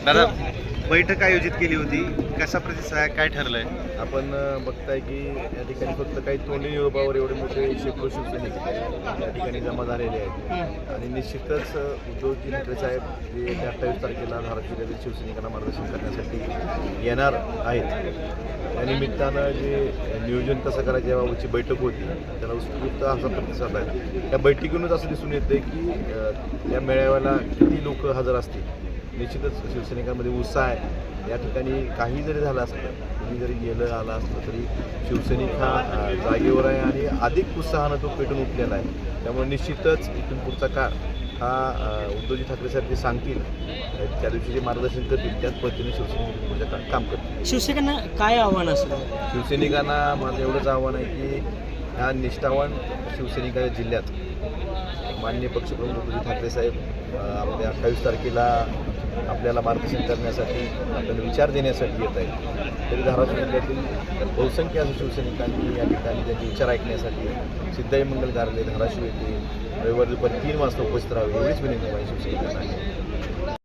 दादा, बैठक आयोजित केली होती, कसा प्रतिसाद आहे, काय ठरलंय? आपण बघताय की या ठिकाणी फक्त काही तोंडी निरोपावर एवढे मोठे शेकडो शिवसैनिक या ठिकाणी जमा झालेले आहेत आणि निश्चितच उद्धवजी ठाकरे साहेब जे 28 तारखेला धाराशिव जिल्ह्यातील शिवसैनिकांना मार्गदर्शन करण्यासाठी येणार आहेत. त्या निमित्तानं जे नियोजन कसं करायचं याबाबतची बैठक होती, त्याला उत्स्फूर्त असा प्रतिसाद आहे. त्या बैठकीतूनच असं दिसून येतं की त्या मेळाव्याला किती लोक हजर असतील. निश्चितच शिवसैनिकांमध्ये उत्साह आहे. या ठिकाणी काही जरी झालं असतं, कुणी जरी गेलं आलं असतं तरी शिवसैनिक हा जागेवर आहे आणि अधिक उत्साहानं तो पेटून उठलेला आहे. त्यामुळे निश्चितच इथून पुढचा काळ हा उद्धवजी ठाकरे साहेब जे सांगतील त्या दिवशी जे मार्गदर्शन करतील त्याच पद्धतीने शिवसैनिक पुढच्या काळात काम करतील. शिवसैनिकांना काय आव्हान असेल? शिवसैनिकांना माझं एवढंच आव्हान आहे की ह्या निष्ठावान शिवसैनिकांच्या जिल्ह्यात माननीय पक्षप्रमुख उद्धवजी ठाकरे साहेब आपल्या 28 तारखेला आपल्याला मार्गदर्शन करण्यासाठी आपल्याला विचार देण्यासाठी येत आहेत. तरी धाराशिव जिल्ह्यातील बहुसंख्य असं शिवसैनिकांनी या ठिकाणी त्यांचे विचार ऐकण्यासाठी सिद्धाई मंगल कार्यालय धाराशिव येथे रविवारी दुपारी 3 वाजता उपस्थित राहावे एवढीच विनंती माझ्या शिवसैनिकांना आहे.